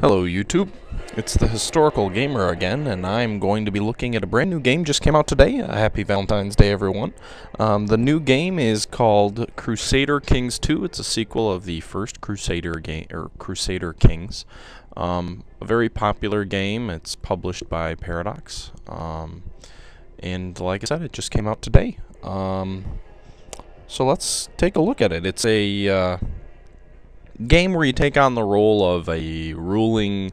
Hello YouTube, it's the Historical Gamer again, and I'm going to be looking at a brand new game just came out today. Happy Valentine's Day everyone. The new game is called Crusader Kings 2. It's a sequel of the first Crusader game, or Crusader Kings. A very popular game. It's published by Paradox. And like I said, it just came out today. So let's take a look at it. It's a game where you take on the role of a ruling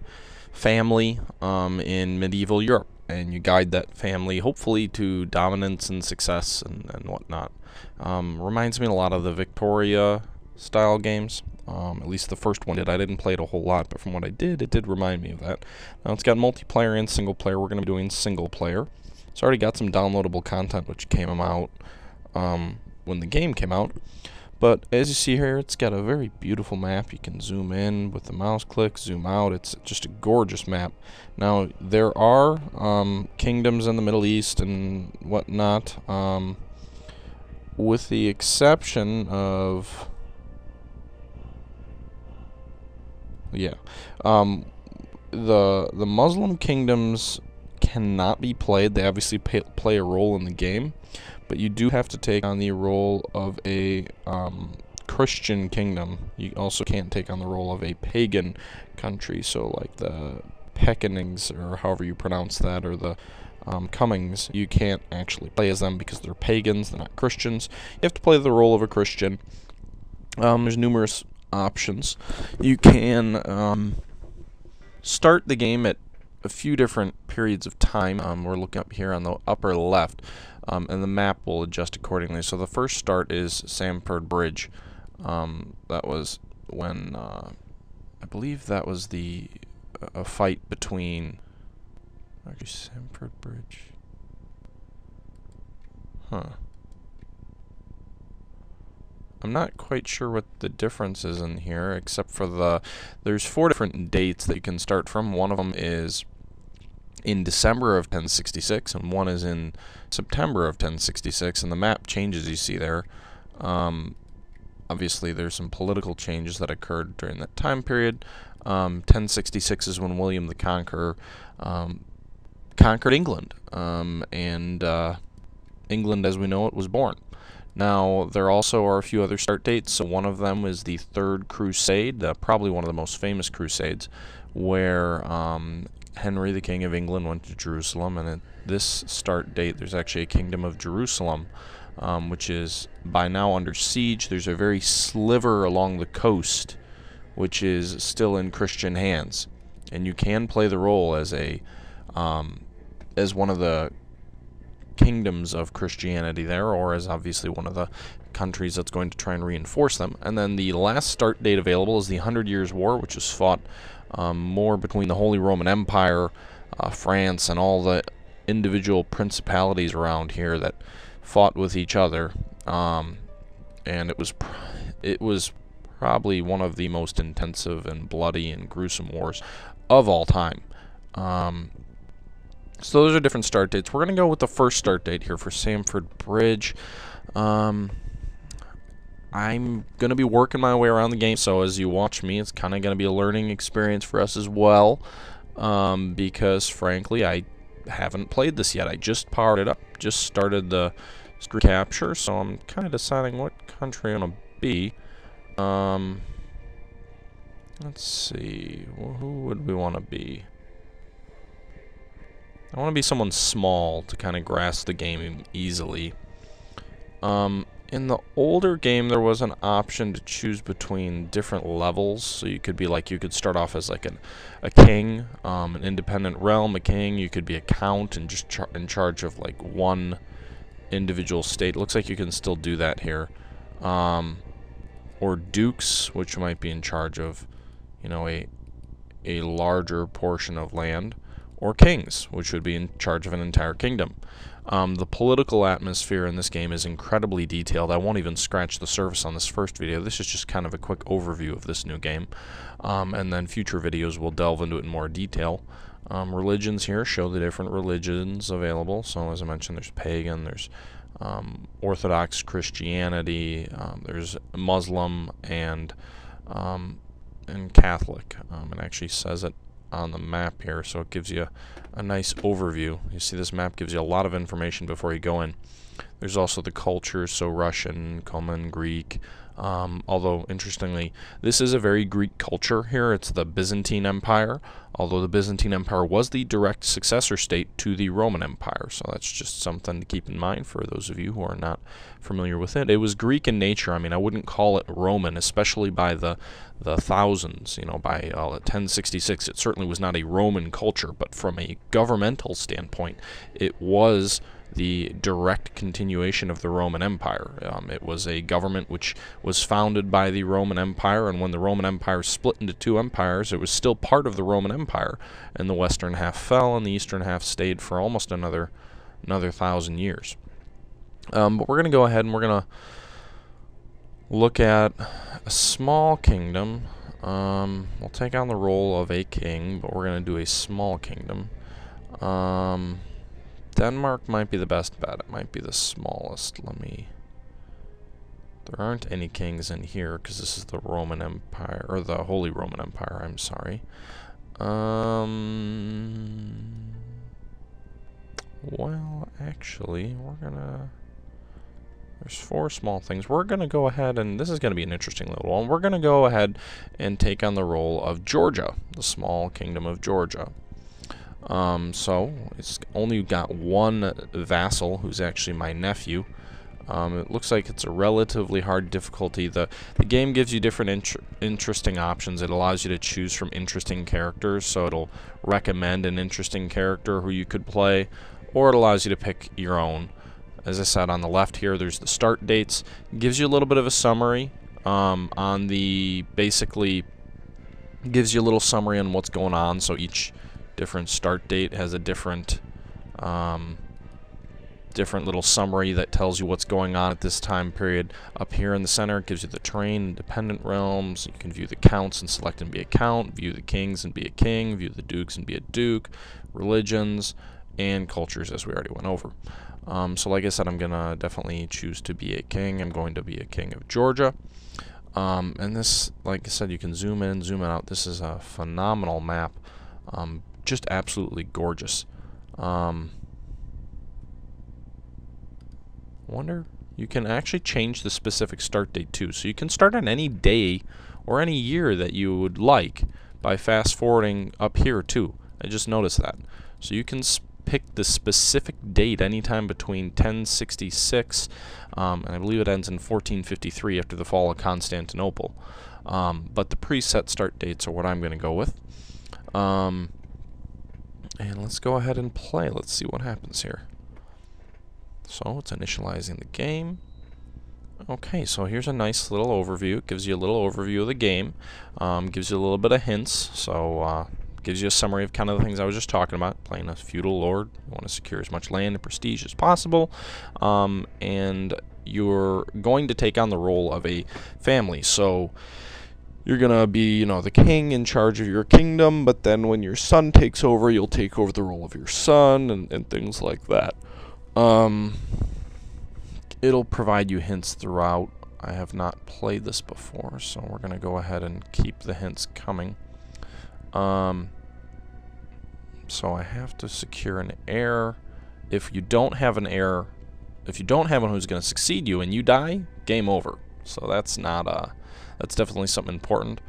family in medieval Europe, and you guide that family hopefully to dominance and success and whatnot. Reminds me a lot of the Victoria style games. At least the first one did. I didn't play it a whole lot, but from what I did, it did remind me of that. Now it's got multiplayer and single player. We're going to be doing single player. It's already got some downloadable content which came out when the game came out. But as you see here, it's got a very beautiful map. You can zoom in with the mouse click, zoom out. It's just a gorgeous map. Now, there are kingdoms in the Middle East and whatnot, with the exception of... the Muslim kingdoms cannot be played. They obviously play a role in the game, but you do have to take on the role of a Christian kingdom. You also can't take on the role of a pagan country, so like the Pekingese, or however you pronounce that, or the Cummings. You can't actually play as them because they're pagans, they're not Christians. You have to play the role of a Christian. There's numerous options. You can start the game at a few different periods of time. We're looking up here on the upper left, and the map will adjust accordingly. So the first start is Stamford Bridge. That was when I believe that was a fight between Stamford Bridge. I'm not quite sure what the difference is in here, except for there's 4 different dates that you can start from. One of them is in December of 1066, and one is in September of 1066, and the map changes you see there. Obviously, there's some political changes that occurred during that time period. 1066 is when William the Conqueror conquered England, and England as we know it was born. Now, there also are a few other start dates. So one of them is the Third Crusade, probably one of the most famous crusades, where Henry, the King of England, went to Jerusalem. And at this start date, there's actually a Kingdom of Jerusalem, which is by now under siege. There's a very sliver along the coast, which is still in Christian hands. And you can play the role as one of the kingdoms of Christianity there, or as obviously one of the countries that's going to try and reinforce them. And then the last start date available is the 100 Years' War, which was fought more between the Holy Roman Empire, France, and all the individual principalities around here that fought with each other. And it was probably one of the most intensive and bloody and gruesome wars of all time. So those are different start dates. We're going to go with the first start date here for Stamford Bridge. I'm going to be working my way around the game, so as you watch me, it's kind of going to be a learning experience for us as well, because frankly, I haven't played this yet. I just powered it up, just started the screen capture, so I'm kind of deciding what country I'm going to be. Let's see, who would we want to be? I want to be someone small to kind of grasp the game easily. In the older game, there was an option to choose between different levels. So you could be like, you could start off as like a king, an independent realm, a king. You could be a count and just in charge of like one individual state. It looks like you can still do that here. Or dukes, which might be in charge of, you know, a larger portion of land. Or kings, which would be in charge of an entire kingdom. The political atmosphere in this game is incredibly detailed. I won't even scratch the surface on this first video. This is just kind of a quick overview of this new game. And then future videos will delve into it in more detail. Religions here show the different religions available. So as I mentioned, there's pagan, there's Orthodox Christianity, there's Muslim, and and Catholic. It actually says it on the map here, so it gives you a nice overview. You see this map gives you a lot of information before you go in. There's also the cultures, so Russian, Common, Greek, although interestingly this is a very Greek culture here. It's the Byzantine Empire, although the Byzantine Empire was the direct successor state to the Roman Empire, so that's just something to keep in mind for those of you who are not familiar with it. It was Greek in nature. I mean, I wouldn't call it Roman, especially by the thousands, you know, by 1066 it certainly was not a Roman culture, but from a governmental standpoint it was the direct continuation of the Roman Empire. It was a government which was founded by the Roman Empire, and when the Roman Empire split into two empires, it was still part of the Roman Empire, and the western half fell and the eastern half stayed for almost another 1,000 years. But we're going to go ahead and we're going to look at a small kingdom. We'll take on the role of a king, but we're going to do a small kingdom. Denmark might be the best bet. It might be the smallest. There aren't any kings in here because this is the Roman Empire, or the Holy Roman Empire, I'm sorry. Well, actually, there's 4 small things. We're gonna go ahead, and this is gonna be an interesting little one. We're gonna go ahead and take on the role of Georgia, the small kingdom of Georgia. So it's only got one vassal, who's actually my nephew. It looks like it's a relatively hard difficulty. The game gives you different interesting options. It allows you to choose from interesting characters, so it'll recommend an interesting character who you could play, or it allows you to pick your own. As I said, on the left here there's the start dates. It gives you a little bit of a summary basically gives you a little summary on what's going on, so each different start date has a different little summary that tells you what's going on at this time period. Up here in the center it gives you the terrain and dependent realms. You can view the counts and select and be a count, view the kings and be a king, view the dukes and be a duke, religions, and cultures, as we already went over. So like I said, I'm gonna definitely choose to be a king. I'm going to be a king of Georgia. And this, like I said, you can zoom in, zoom out. This is a phenomenal map. Just absolutely gorgeous. Wonder, you can actually change the specific start date too, so you can start on any day or any year that you would like by fast forwarding up here too. I just noticed that. So you can pick the specific date anytime between 1066 and I believe it ends in 1453 after the fall of Constantinople. But the preset start dates are what I'm going to go with. And let's go ahead and play. Let's see what happens here. So it's initializing the game. Okay, so here's a nice little overview. It gives you a little overview of the game. Gives you a little bit of hints. So gives you a summary of kind of the things I was just talking about. Playing a feudal lord. You want to secure as much land and prestige as possible. And you're going to take on the role of a family. So you're going to be, the king in charge of your kingdom, but then when your son takes over, you'll take over the role of your son and things like that. It'll provide you hints throughout. I have not played this before, so we're going to go ahead and keep the hints coming. So I have to secure an heir. If you don't have an heir, if you don't have one who's going to succeed you and you die, game over. So that's not that's definitely something important.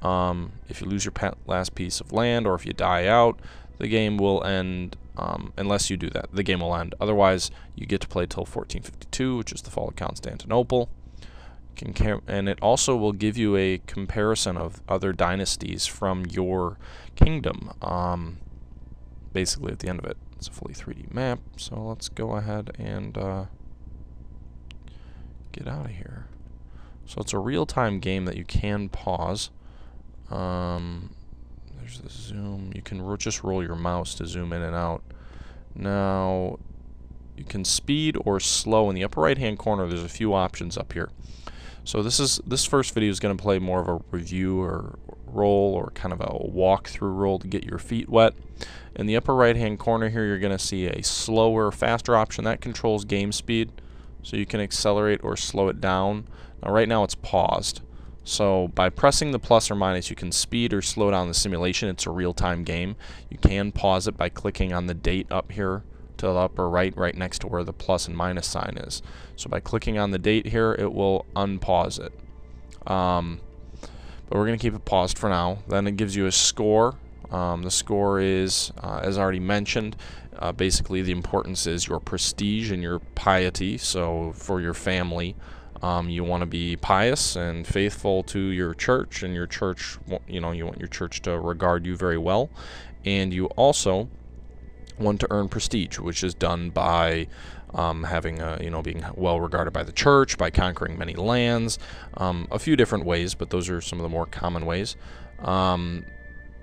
If you lose your last piece of land, or if you die out, the game will end. Unless you do that, the game will end. Otherwise, you get to play till 1452, which is the fall of Constantinople. And it also will give you a comparison of other dynasties from your kingdom. Basically, at the end of it, it's a fully 3D map. So let's go ahead and get out of here. So it's a real-time game that you can pause. There's the zoom. You can just roll your mouse to zoom in and out. Now, you can speed or slow. In the upper right-hand corner, there's a few options up here. So this first video is going to play more of a review or roll, or kind of a walk-through roll to get your feet wet. In the upper right-hand corner here, you're going to see a slower, faster option. That controls game speed, so you can accelerate or slow it down. Now, right now it's paused. So by pressing the plus or minus, you can speed or slow down the simulation. It's a real-time game. You can pause it by clicking on the date up here to the upper right, right next to where the plus and minus sign is. So by clicking on the date here, it will unpause it. But we're going to keep it paused for now. Then it gives you a score. The score is, as already mentioned, basically the importance is your prestige and your piety. So for your family, you want to be pious and faithful to your church, and your church, you want your church to regard you very well. And you also want to earn prestige, which is done by being well regarded by the church, by conquering many lands, a few different ways, but those are some of the more common ways.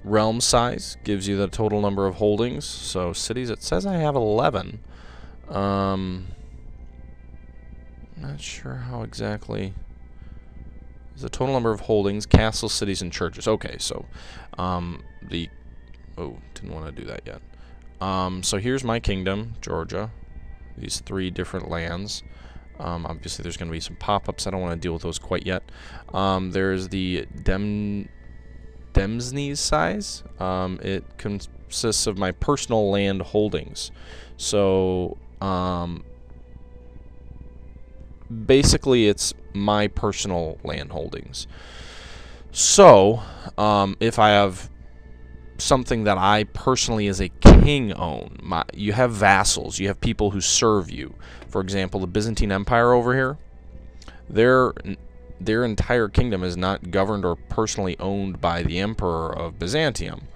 Realm size gives you the total number of holdings. So cities, it says I have 11. Not sure how exactly. The total number of holdings, castles, cities, and churches. Okay, so didn't want to do that yet. So here's my kingdom, Georgia. These 3 different lands. Obviously, there's going to be some pop-ups. I don't want to deal with those quite yet. There's the dynasties size. It consists of my personal land holdings. So basically, it's my personal land holdings. So if I have something that I personally as a king own, you have vassals, you have people who serve you. For example, the Byzantine Empire over here, their entire kingdom is not governed or personally owned by the Emperor of Byzantium.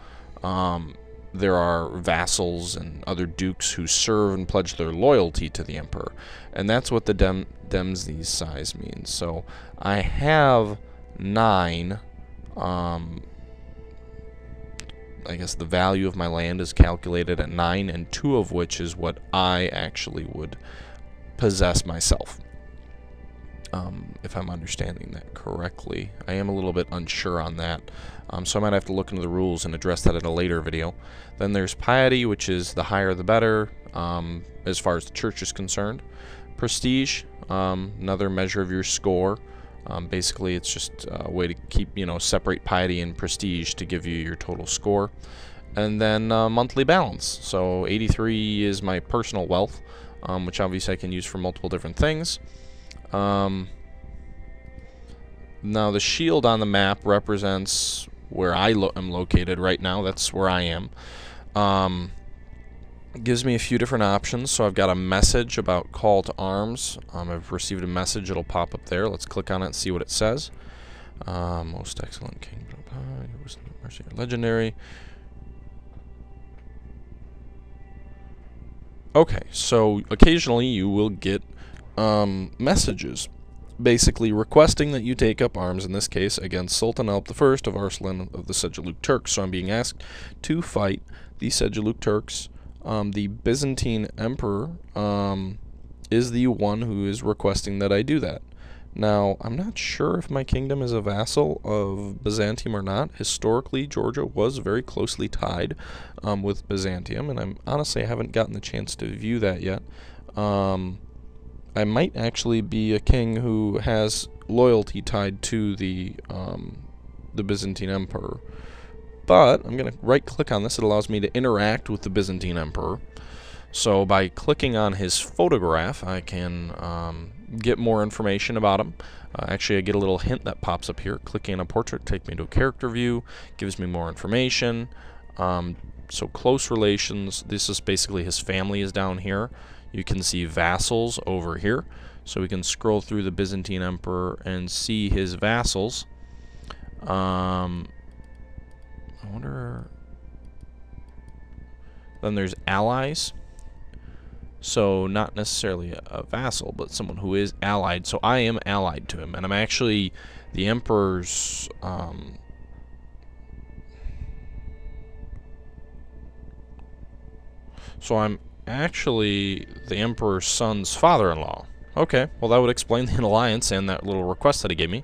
There are vassals and other dukes who serve and pledge their loyalty to the Emperor. And that's what the dynasties size means. So I have 9. I guess the value of my land is calculated at 9, and 2 of which is what I actually would possess myself. If I'm understanding that correctly. I am a little bit unsure on that. So I might have to look into the rules and address that in a later video. Then there's piety, which is the higher the better, as far as the church is concerned. Prestige, another measure of your score. Basically, it's just a way to keep, separate piety and prestige to give you your total score. And then monthly balance. So 83 is my personal wealth, which obviously I can use for multiple different things. Now the shield on the map represents where I am located right now. That's where I am. It gives me a few different options. So I've got a message about call to arms. I've received a message. It'll pop up there. Let's click on it and see what it says. Most excellent king. Legendary. Okay, so occasionally you will get messages basically requesting that you take up arms, in this case against Sultan Alp I of Arslan of the Seljuk Turks. So I'm being asked to fight the Seljuk Turks. The Byzantine Emperor is the one who is requesting that I do that. Now, I'm not sure if my kingdom is a vassal of Byzantium or not. Historically, Georgia was very closely tied with Byzantium, and honestly, I haven't gotten the chance to view that yet. I might actually be a king who has loyalty tied to the Byzantine Emperor. But I'm going to right-click on this. It allows me to interact with the Byzantine Emperor. So by clicking on his photograph, I can get more information about him. Actually, I get a little hint that pops up here. Clicking on a portrait, take me to a character view, gives me more information. So close relations, this is basically his family is down here. You can see vassals over here. So we can scroll through the Byzantine Emperor and see his vassals. I wonder... Then there's allies. So not necessarily a vassal, but someone who is allied. So I am allied to him, and I'm actually the Emperor's... So I'm actually the Emperor's son's father-in-law. Okay, well that would explain the alliance and that little request that he gave me.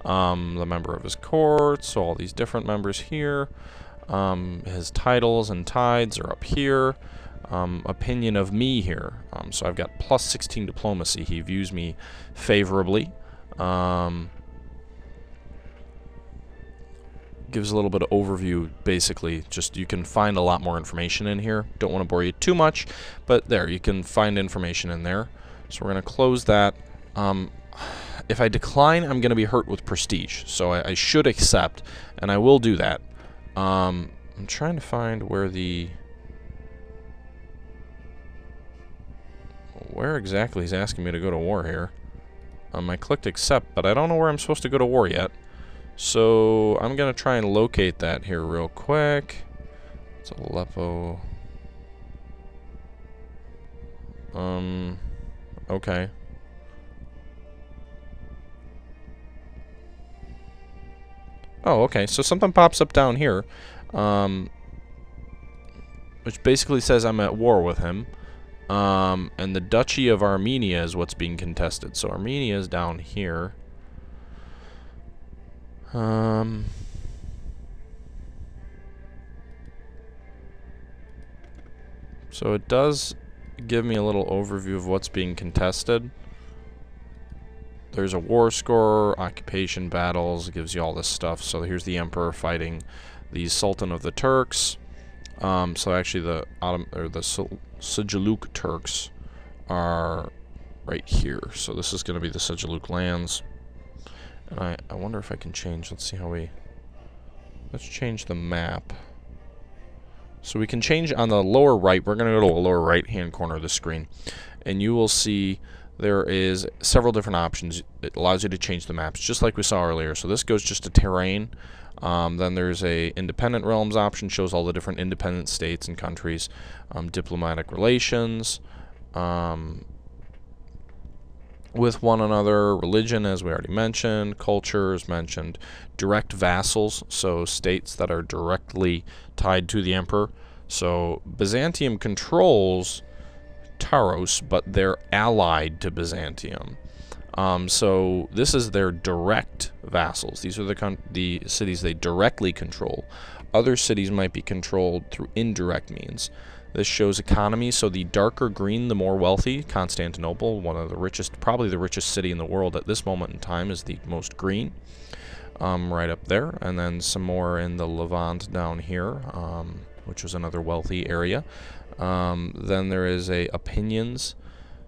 The member of his court, so all these different members here. His titles and tides are up here. Opinion of me here. So I've got plus 16 diplomacy. He views me favorably. gives a little bit of overview. Basically, just you can find a lot more information in here. Don't want to bore you too much, but there, you can find information in there. So we're going to close that. If I decline, I'm going to be hurt with prestige, so I should accept, and I will do that. I'm trying to find where exactly he's asking me to go to war here. I clicked accept, but I don't know where I'm supposed to go to war yet. So I'm going to try and locate that here real quick. It's Aleppo. Okay. Oh, okay. So something pops up down here, which basically says I'm at war with him. And the Duchy of Armenia is what's being contested. So Armenia is down here. So it does give me a little overview of what's being contested. There's a war score, occupation battles, it gives you all this stuff. So here's the Emperor fighting the Sultan of the Turks. So actually the Seljuk Turks are right here. So this is going to be the Seljuk lands. And I wonder if I can change, let's see how let's change the map. So we can change on the lower right, we're going to go to the lower right hand corner of the screen. And you will see there is several different options. It allows you to change the maps, just like we saw earlier. So this goes just to terrain. Then there's a independent realms option, shows all the different independent states and countries. Diplomatic relations with one another, religion, as we already mentioned, culture is mentioned, direct vassals, so states that are directly tied to the emperor. So Byzantium controls Taros, but they're allied to Byzantium. So this is their direct vassals. These are the cities they directly control. Other cities might be controlled through indirect means. This shows economy, so the darker green, the more wealthy. Constantinople, one of the richest, probably the richest city in the world at this moment in time, is the most green. Right up there. And then some more in the Levant down here, which was another wealthy area. Then there is opinions.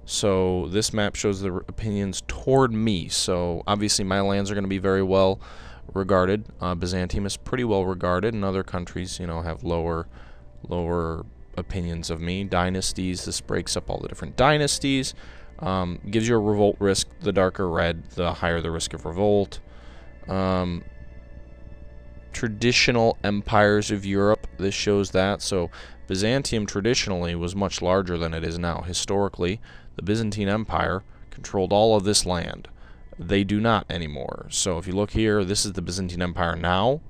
So this map shows the opinions toward me. So obviously my lands are going to be very well regarded. Byzantium is pretty well regarded, and other countries, you know, have lower opinions of me. Dynasties, this breaks up all the different dynasties. Gives you a revolt risk. The darker red, the higher the risk of revolt. Traditional empires of Europe, this shows that. So Byzantium traditionally was much larger than it is now. Historically, the Byzantine Empire controlled all of this land. They do not anymore. So if you look here, this is the Byzantine Empire now.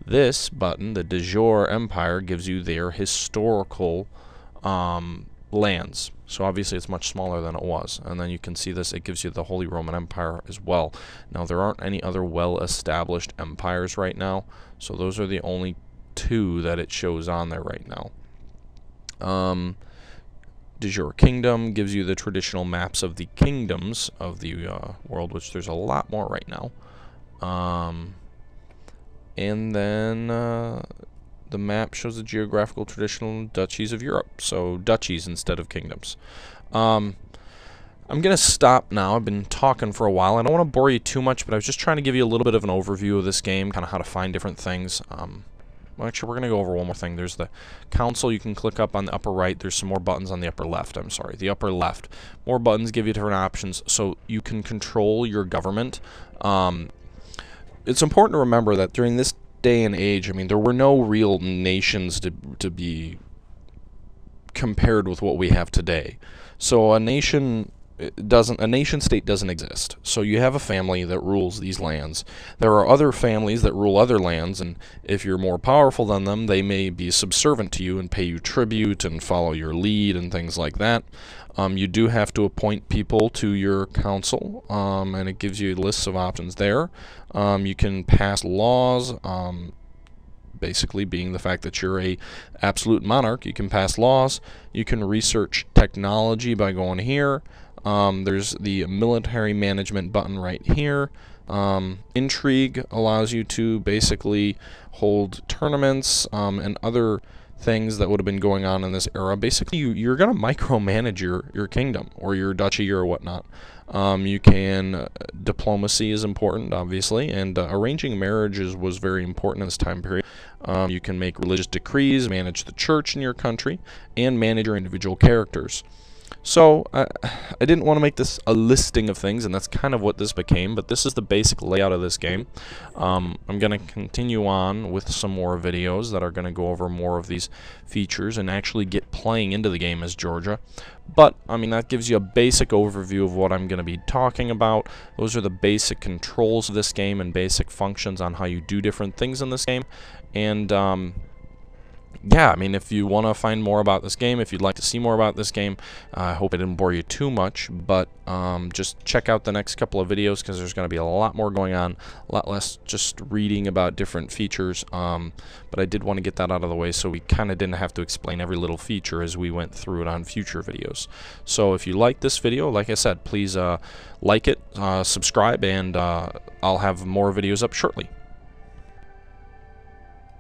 This button, the de jure empire, gives you their historical lands. So obviously it's much smaller than it was. And then you can see this, it gives you the Holy Roman Empire as well. Now there aren't any other well-established empires right now, so those are the only two that it shows on there right now. De jure kingdom gives you the traditional maps of the kingdoms of the world, which there's a lot more right now. And then the map shows the geographical traditional duchies of Europe, so duchies instead of kingdoms. I'm going to stop now. I've been talking for a while. I don't want to bore you too much, but I was just trying to give you a little bit of an overview of this game, kind of how to find different things. Well, actually, we're going to go over one more thing. There's the council. You can click up on the upper right. There's some more buttons on the upper left. I'm sorry, the upper left. More buttons give you different options, so you can control your government. It's important to remember that during this day and age, I mean, there were no real nations to be compared with what we have today. So a nation state doesn't exist. So you have a family that rules these lands. There are other families that rule other lands, and if you're more powerful than them, they may be subservient to you and pay you tribute and follow your lead and things like that. You do have to appoint people to your council, and it gives you lists of options there. You can pass laws, basically being the fact that you're a absolute monarch. You can pass laws. You can research technology by going here. There's the military management button right here. Intrigue allows you to basically hold tournaments and other things that would have been going on in this era. Basically, you're going to micromanage your kingdom or your duchy or whatnot. You can, diplomacy is important, obviously, and arranging marriages was very important in this time period. You can make religious decrees, manage the church in your country, and manage your individual characters. So, I didn't want to make this a listing of things, and that's kind of what this became, but this is the basic layout of this game. I'm going to continue on with some more videos that are going to go over more of these features and actually get playing into the game as Georgia. But, I mean, that gives you a basic overview of what I'm going to be talking about. Those are the basic controls of this game and basic functions on how you do different things in this game. And, yeah, I mean, if you want to find more about this game, if you'd like to see more about this game, I hope I didn't bore you too much, but just check out the next couple of videos because there's going to be a lot more going on, a lot less just reading about different features, but I did want to get that out of the way so we kind of didn't have to explain every little feature as we went through it on future videos. So if you like this video, like I said, please like it, subscribe, and I'll have more videos up shortly.